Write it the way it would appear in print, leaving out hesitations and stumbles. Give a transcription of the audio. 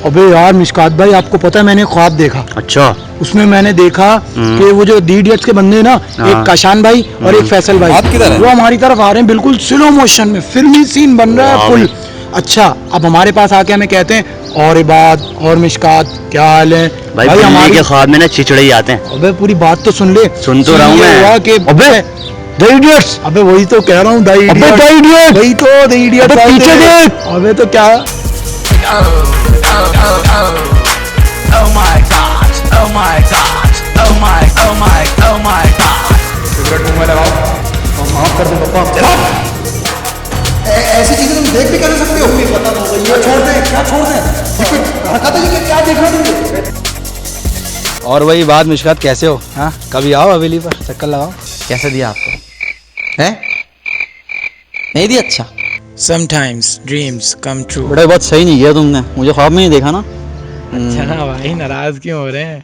अबे यार मिशकात भाई, आपको पता है मैंने ख्वाब देखा। अच्छा। उसमें मैंने देखा कि वो जो दी इडियट्स के बंदे ना, एक काशान भाई और एक फैसल भाई, आप किधर हैं? वो हमारी तरफ आ रहे हैं, बिल्कुल स्लो मोशन में फिल्मी सीन बन रहा है फुल। अच्छा, अब हमारे पास आके हमें कहते हैं और इबाद और मिशकात क्या हाल है भाई हमारे के ख्वाब में ना चिचड़े ही आते हैं। अबे पूरी बात तो सुन ले। सुन तो रहा हूँ मैं। कि अबे द इडियट्स। अबे वही तो कह रहा हूँ, द इडियट, वही तो द इडियट। पीछे देख। अबे तो क्या ऐसी चीजें तुम देख भी कर सकते हो? पता हो गई है, छोड़ दे, क्या छोड़ दे, हरकत है, क्या देख रहे हो तुम? और वही बात मिशकात, कैसे हो? हाँ, कभी आओ हवेली पर चक्कर लगाओ। कैसे दिया आपको? है नहीं दिया? अच्छा। Sometimes dreams come true। बड़े बहुत सही नहीं किया तुमने, मुझे ख्वाब में नहीं देखा ना। अच्छा भाई, नाराज क्यों हो रहे हैं?